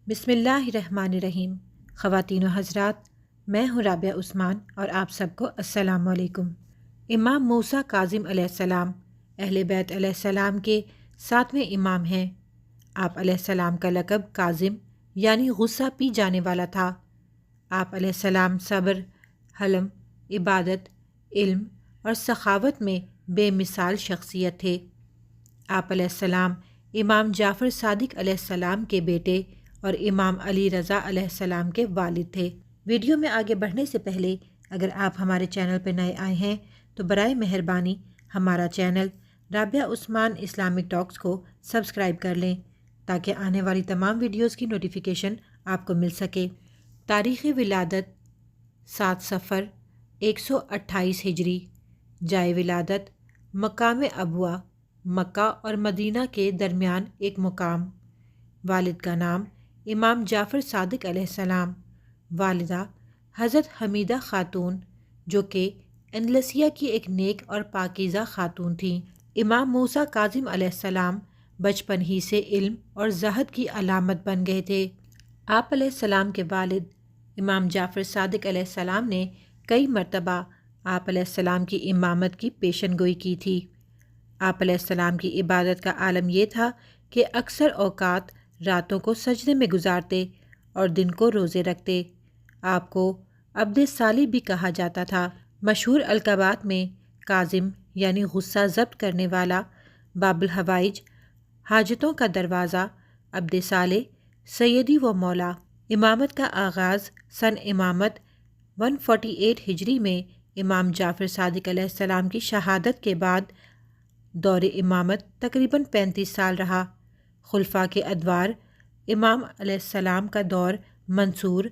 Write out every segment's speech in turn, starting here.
بسم اللہ الرحمن الرحیم۔ خواتین و حضرات، میں ہوں رابعہ عثمان اور آپ سب کو السلام علیکم۔ امام موسیٰ کاظم علیہ السلام اہل بیت علیہ السلام کے 7ویں امام ہیں۔ آپ علیہ السلام کا لقب کاظم یعنی غصہ پی جانے والا تھا۔ آپ علیہ السلام صبر، حلم، عبادت، علم اور سخاوت میں بے مثال شخصیت تھے۔ آپ علیہ السلام امام جعفر صادق علیہ السلام کے بیٹے اور امام علی رضا علیہ السلام کے والد تھے۔ ویڈیو میں آگے بڑھنے سے پہلے اگر آپ ہمارے چینل پر نئے آئے ہیں تو برائے مہربانی ہمارا چینل رابعہ عثمان اسلامک ٹاکس کو سبسکرائب کر لیں تاکہ آنے والی تمام ویڈیوز کی نوٹیفیکیشن آپ کو مل سکے۔ تاریخ ولادت 7 صفر 128 ہجری۔ جائے ولادت مقام ابوا، مکہ اور مدینہ کے درمیان ایک مقام۔ والد کا نام امام جعفر صادق علیہ السلام، والدہ حضرت حمیدہ خاتون جو کہ اندلسیہ کی ایک نیک اور پاکیزہ خاتون تھیں۔ امام موسیٰ کاظم علیہ السلام بچپن ہی سے علم اور زہد کی علامت بن گئے تھے۔ آپ علیہ السلام کے والد امام جعفر صادق علیہ السلام نے کئی مرتبہ آپ علیہ السلام کی امامت کی پیشن گوئی کی تھی۔ آپ علیہ السلام کی عبادت کا عالم یہ تھا کہ اکثر اوقات راتوں کو سجدے میں گزارتے اور دن کو روزے رکھتے۔ آپ کو عبد صالح بھی کہا جاتا تھا۔ مشہور القابات میں کاظم یعنی غصہ ضبط کرنے والا، باب الحوائج حاجتوں کا دروازہ، عبد صالح سیدی و مولا۔ امامت کا آغاز سن امامت 148 ہجری میں امام جعفر صادق علیہ السلام کی شہادت کے بعد دور امامت تقریباً 35 سال رہا۔ خلفاء کے ادوار امام علیہ السلام کا دور منصور،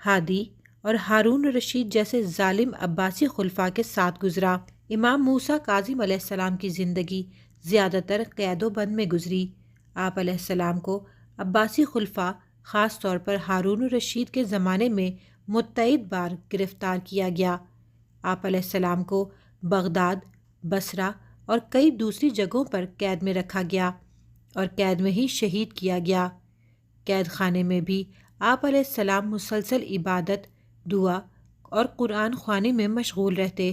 ہادی اور ہارون الرشید جیسے ظالم عباسی خلفاء کے ساتھ گزرا۔ امام موسیٰ کاظم علیہ السلام کی زندگی زیادہ تر قید و بند میں گزری۔ آپ علیہ السلام کو عباسی خلفاء خاص طور پر ہارون الرشید کے زمانے میں متعدد بار گرفتار کیا گیا۔ آپ علیہ السلام کو بغداد، بصرہ اور کئی دوسری جگہوں پر قید میں رکھا گیا اور قید میں ہی شہید کیا گیا۔ قید خانے میں بھی آپ علیہ السلام مسلسل عبادت، دعا اور قرآن خوانی میں مشغول رہتے۔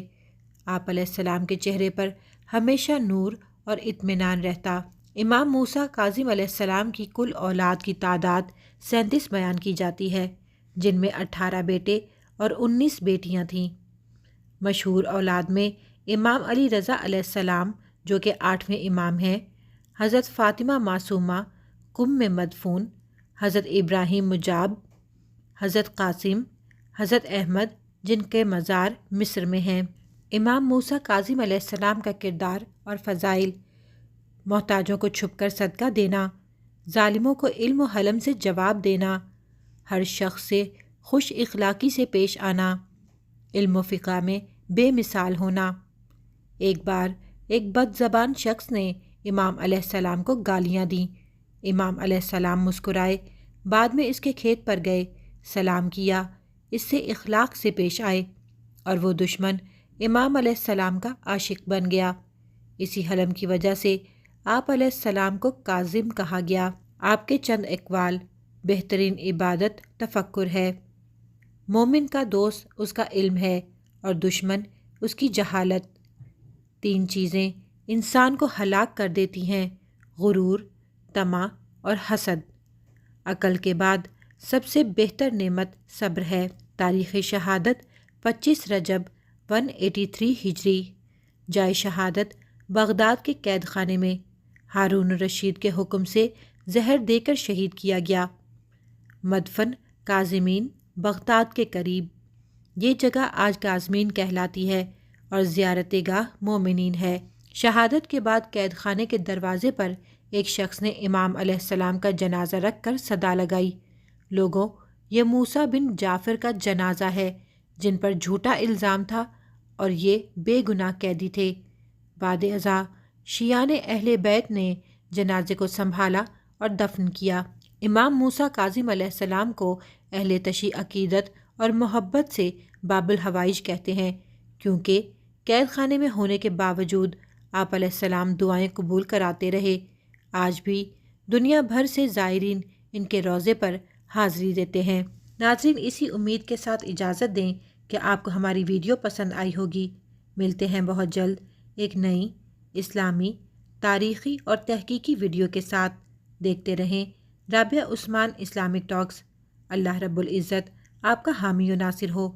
آپ علیہ السلام کے چہرے پر ہمیشہ نور اور اطمینان رہتا۔ امام موسیٰ کاظم علیہ السلام کی کل اولاد کی تعداد 37 بیان کی جاتی ہے، جن میں 18 بیٹے اور 19 بیٹیاں تھیں۔ مشہور اولاد میں امام علی رضا علیہ السلام جو کہ 8ویں امام ہیں، حضرت فاطمہ معصومہ قم میں مدفون، حضرت ابراہیم مجاب، حضرت قاسم، حضرت احمد جن کے مزار مصر میں ہیں۔ امام موسیٰ کاظم علیہ السلام کا کردار اور فضائل: محتاجوں کو چھپ کر صدقہ دینا، ظالموں کو علم و حلم سے جواب دینا، ہر شخص سے خوش اخلاقی سے پیش آنا، علم و فقہ میں بے مثال ہونا۔ ایک بار ایک بد زبان شخص نے امام علیہ السلام کو گالیاں دیں۔ امام علیہ السلام مسکرائے، بعد میں اس کے کھیت پر گئے، سلام کیا، اس سے اخلاق سے پیش آئے اور وہ دشمن امام علیہ السلام کا عاشق بن گیا۔ اسی حلم کی وجہ سے آپ علیہ السلام کو کاظم کہا گیا۔ آپ کے چند اقوال: بہترین عبادت تفکر ہے، مومن کا دوست اس کا علم ہے اور دشمن اس کی جہالت۔ 3 چیزیں انسان کو ہلاک کر دیتی ہیں: غرور، طمع اور حسد۔ عقل کے بعد سب سے بہتر نعمت صبر ہے۔ تاریخ شہادت 25 رجب 183 ہجری۔ جائے شہادت بغداد کے قید خانے میں، ہارون الرشید کے حکم سے زہر دے کر شہید کیا گیا۔ مدفن کاظمین بغداد کے قریب۔ یہ جگہ آج کاظمین کہلاتی ہے اور زیارت گاہ مومنین ہے۔ شہادت کے بعد قید خانے کے دروازے پر ایک شخص نے امام علیہ السلام کا جنازہ رکھ کر صدا لگائی، لوگوں، یہ موسیٰ بن جعفر کا جنازہ ہے جن پر جھوٹا الزام تھا اور یہ بے گناہ قیدی تھے۔ بعد ازاں شیعان اہل بیت نے جنازے کو سنبھالا اور دفن کیا۔ امام موسیٰ کاظم علیہ السلام کو اہل تشیع عقیدت اور محبت سے باب الحوائج کہتے ہیں، کیونکہ قید خانے میں ہونے کے باوجود آپ علیہ السلام دعائیں قبول کراتے رہے۔ آج بھی دنیا بھر سے زائرین ان کے روضے پر حاضری دیتے ہیں۔ ناظرین، اسی امید کے ساتھ اجازت دیں کہ آپ کو ہماری ویڈیو پسند آئی ہوگی۔ ملتے ہیں بہت جلد ایک نئی اسلامی، تاریخی اور تحقیقی ویڈیو کے ساتھ۔ دیکھتے رہیں رابعہ عثمان اسلامک ٹاکس۔ اللہ رب العزت آپ کا حامی و ناصر ہو۔